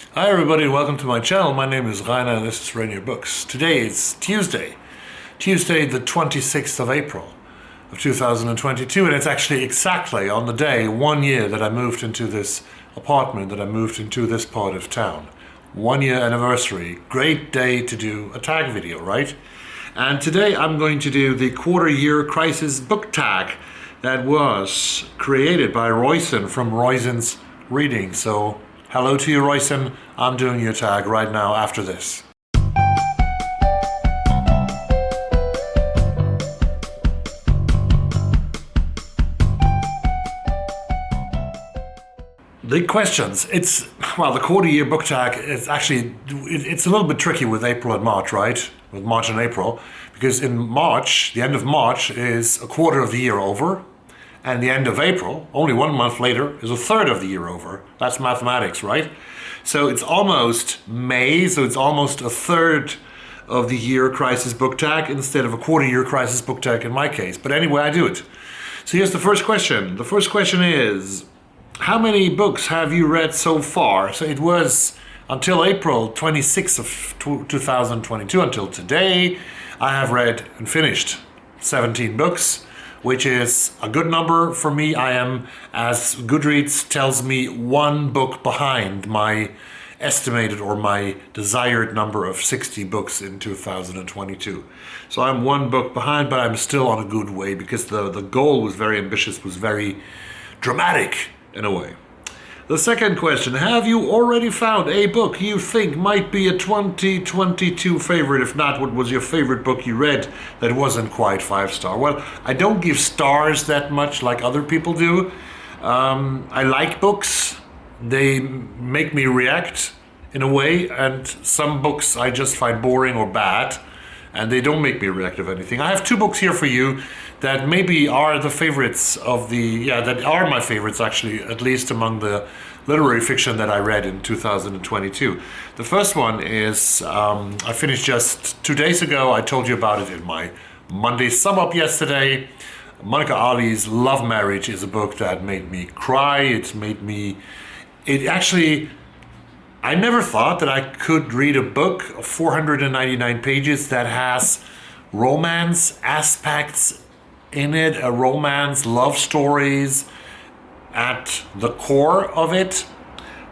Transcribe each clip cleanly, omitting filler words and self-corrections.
Hi everybody, welcome to my channel. My name is Rainer and this is Rainier Books. Today is Tuesday the 26th of April of 2022, and it's actually exactly on the day, 1 year that I moved into this apartment, that I moved into this part of town. 1 year anniversary. Great day to do a tag video, right? And today I'm going to do the quarter year crisis book tag that was created by Royson from Royson's Reading. So hello to you, Royson. I'm doing your tag right now after this. The questions. The quarter year book tag is actually, it's a little bit tricky with April and March, right? With March and April. Because in March, the end of March is a quarter of the year over. And the end of April, only 1 month later, is a third of the year over. That's mathematics, right? So it's almost May, so it's almost a third of the year crisis book tag instead of a quarter year crisis book tag in my case. But anyway, I do it. So here's the first question. The first question is, how many books have you read so far? So it was until April 26th of 2022, until today, I have read and finished 17 books, which is a good number for me. I am, as Goodreads tells me, 1 book behind my estimated or my desired number of 60 books in 2022. So I'm 1 book behind, but I'm still on a good way because the goal was very ambitious, was very dramatic in a way. The second question, have you already found a book you think might be a 2022 favorite? If not, what was your favorite book you read that wasn't quite 5-star? Well, I don't give stars that much like other people do. I like books. They make me react in a way, and some books I just find boring or bad, and they don't make me react of anything. I have 2 books here for you that maybe are the favorites that are my favorites actually, at least among the literary fiction that I read in 2022. The first one is, I finished just 2 days ago. I told you about it in my Monday sum up yesterday. Monica Ali's Love Marriage is a book that made me cry. I never thought that I could read a book of 499 pages that has romance aspects in it, a romance, love stories at the core of it,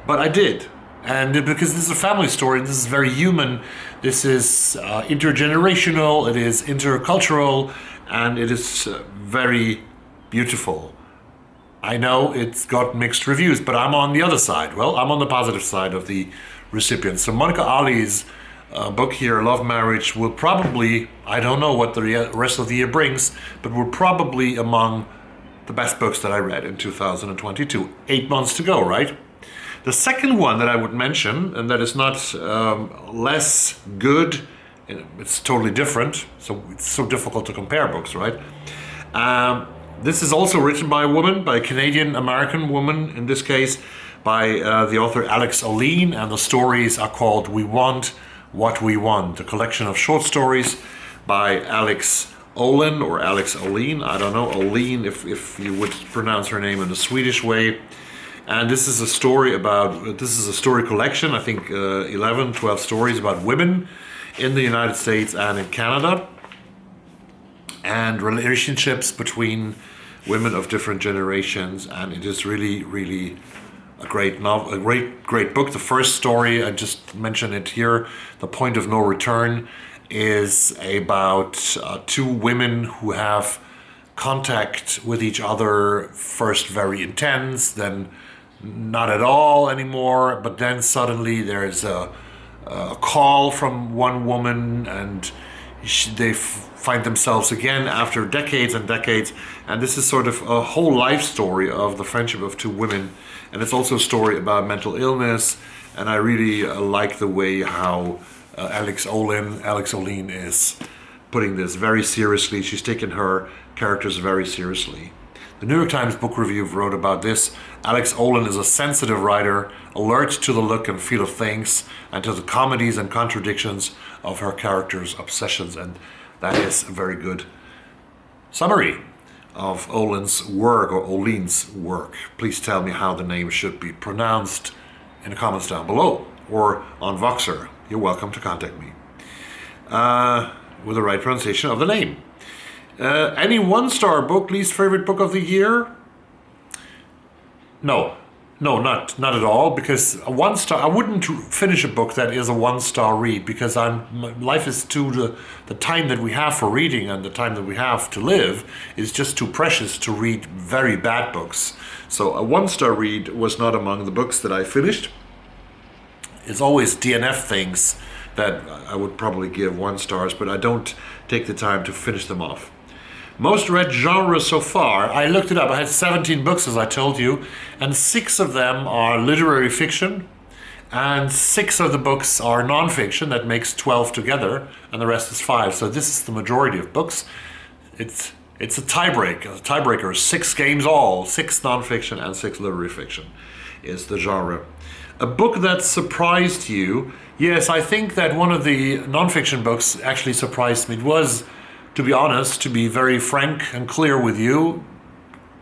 but I did. And because this is a family story, this is very human, this is intergenerational, it is intercultural, and it is very beautiful. I know it's got mixed reviews, but I'm on the other side. Well, I'm on the positive side of the recipients. So Monica Ali's book here, Love Marriage, will probably, I don't know what the rest of the year brings, but will probably among the best books that I read in 2022. 8 months to go, right? The second one that I would mention, and that is not less good, it's totally different, so it's so difficult to compare books, right? This is also written by a woman, by a Canadian-American woman, in this case, by the author Alix Ohlin, and the stories are called We Want What We Want, a collection of short stories by Alix Ohlin, or Alix Ohlin, I don't know, Ohlin if you would pronounce her name in a Swedish way. And this is a story collection, I think 11, 12 stories about women in the United States and in Canada, and relationships between women of different generations. And it is really, really a great novel, a great book. The first story, I just mentioned it here, The Point of No Return, is about 2 women who have contact with each other, first very intense, then not at all anymore, but then suddenly there's a call from one woman, and they find themselves again after decades and decades. And this is sort of a whole life story of the friendship of 2 women, and it's also a story about mental illness. And I really like the way how Alix Ohlin is putting this very seriously. She's taken her characters very seriously. The New York Times Book Review wrote about this. Alix Ohlin is a sensitive writer, alert to the look and feel of things and to the comedies and contradictions of her characters' obsessions. And that is a very good summary of Ohlin's work, or Ohlin's work. Please tell me how the name should be pronounced in the comments down below. or on VOXER. You're welcome to contact me with the right pronunciation of the name. Any one-star book, least favorite book of the year? No, not at all. Because a one-star, I wouldn't finish a book that is a one-star read, because life is too the time that we have for reading and the time that we have to live is just too precious to read very bad books. So a one-star read was not among the books that I finished. It's always DNF things that I would probably give 1 stars, but I don't take the time to finish them off. Most read genres so far, I looked it up. I had 17 books, as I told you, and 6 of them are literary fiction, and 6 of the books are nonfiction. That makes 12 together, and the rest is 5. So this is the majority of books. It's a tiebreaker. 6 games all, 6 nonfiction and 6 literary fiction is the genre. A book that surprised you? Yes, I think that one of the nonfiction books actually surprised me. It was, to be honest, to be very frank and clear with you,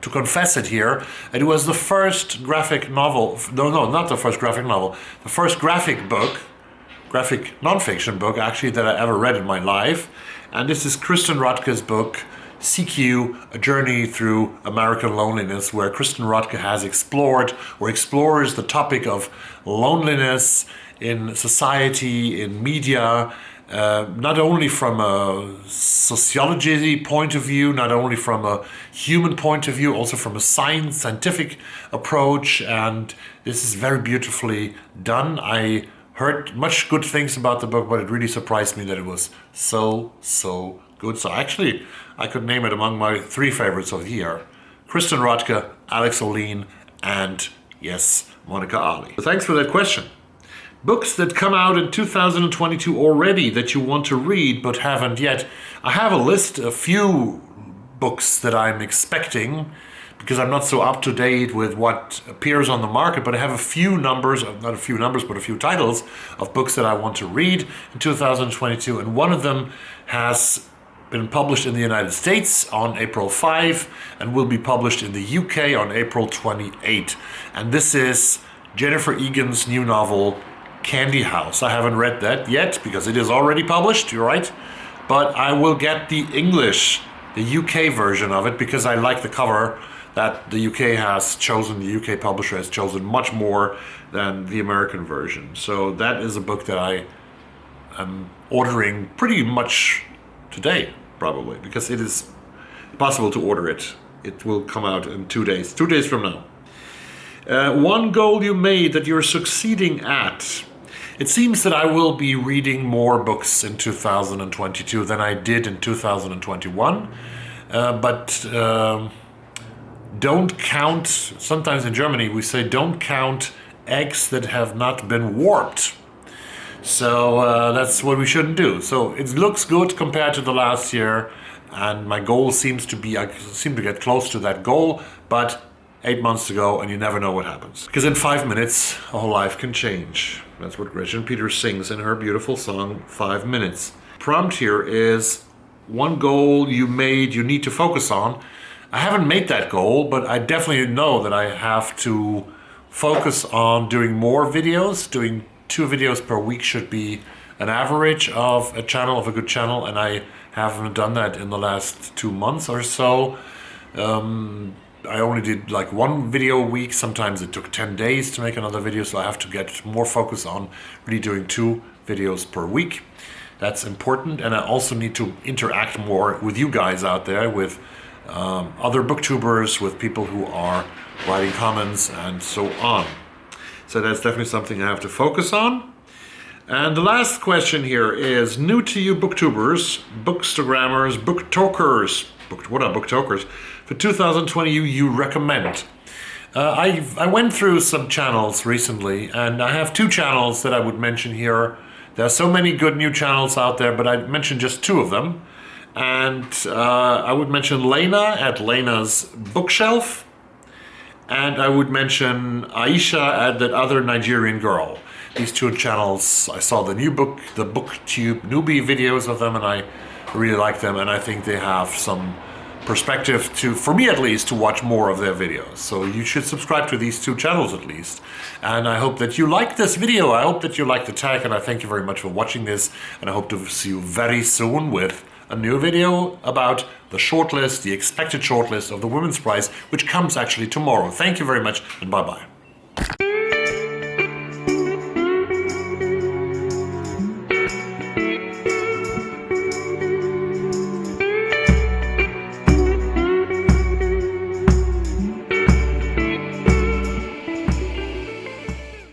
to confess it here, it was the first graphic novel, no, not the first graphic novel, the first graphic nonfiction book actually that I ever read in my life. And this is Kristen Radtke's book, CQ, A Journey Through American Loneliness, where Kristen Radtke has explores the topic of loneliness in society, in media, not only from a sociology point of view, not only from a human point of view, also from a scientific approach, and this is very beautifully done. I heard much good things about the book, but it really surprised me that it was so good. So actually, I could name it among my 3 favorites of the year. Kristen Radtke, Alix Ohlin, and yes, Monica Ali. So thanks for that question. Books that come out in 2022 already that you want to read but haven't yet. I have a list, a few books that I'm expecting, because I'm not so up to date with what appears on the market, but I have a few titles of books that I want to read in 2022, and one of them has been published in the United States on April 5 and will be published in the UK on April 28. And this is Jennifer Egan's new novel, Candy House. I haven't read that yet because it is already published, you're right, but I will get the UK version of it, because I like the cover that the UK publisher has chosen much more than the American version. So that is a book that I am ordering pretty much today, probably, because it is possible to order it. It will come out in 2 days from now. One goal you made that you're succeeding at. It seems that I will be reading more books in 2022 than I did in 2021, but don't count, sometimes in Germany we say don't count eggs that have not been warped. So that's what we shouldn't do. So it looks good compared to the last year, and my goal seem to get close to that goal, but 8 months to go and you never know what happens. Because in 5 minutes, a whole life can change. That's what Gretchen Peters sings in her beautiful song, 5 Minutes. Prompt here is, one goal you need to focus on. I haven't made that goal, but I definitely know that I have to focus on doing more videos. Doing 2 videos per week should be an average of a good channel, and I haven't done that in the last 2 months or so. I only did like 1 video a week. Sometimes it took 10 days to make another video, so I have to get more focus on really doing 2 videos per week. That's important, and I also need to interact more with you guys out there, with other booktubers, with people who are writing comments and so on. So that's definitely something I have to focus on. And the last question here is, new to you booktubers, bookstagrammers, booktokers, what are booktokers, for 2020 you recommend? I went through some channels recently, and I have 2 channels that I would mention here. There are so many good new channels out there, but I'd mention just 2 of them. And I would mention Lena at Lena's Bookshelf, and I would mention Aisha at That Other Nigerian Girl. These 2 channels, I saw the BookTube newbie videos of them, and I really like them, and I think they have some perspective to, for me at least, to watch more of their videos. So you should subscribe to these 2 channels at least. And I hope that you like this video. I hope that you like the tag, and I thank you very much for watching this. And I hope to see you very soon with a new video about the shortlist, the expected shortlist of the Women's Prize, which comes actually tomorrow. Thank you very much, and bye-bye.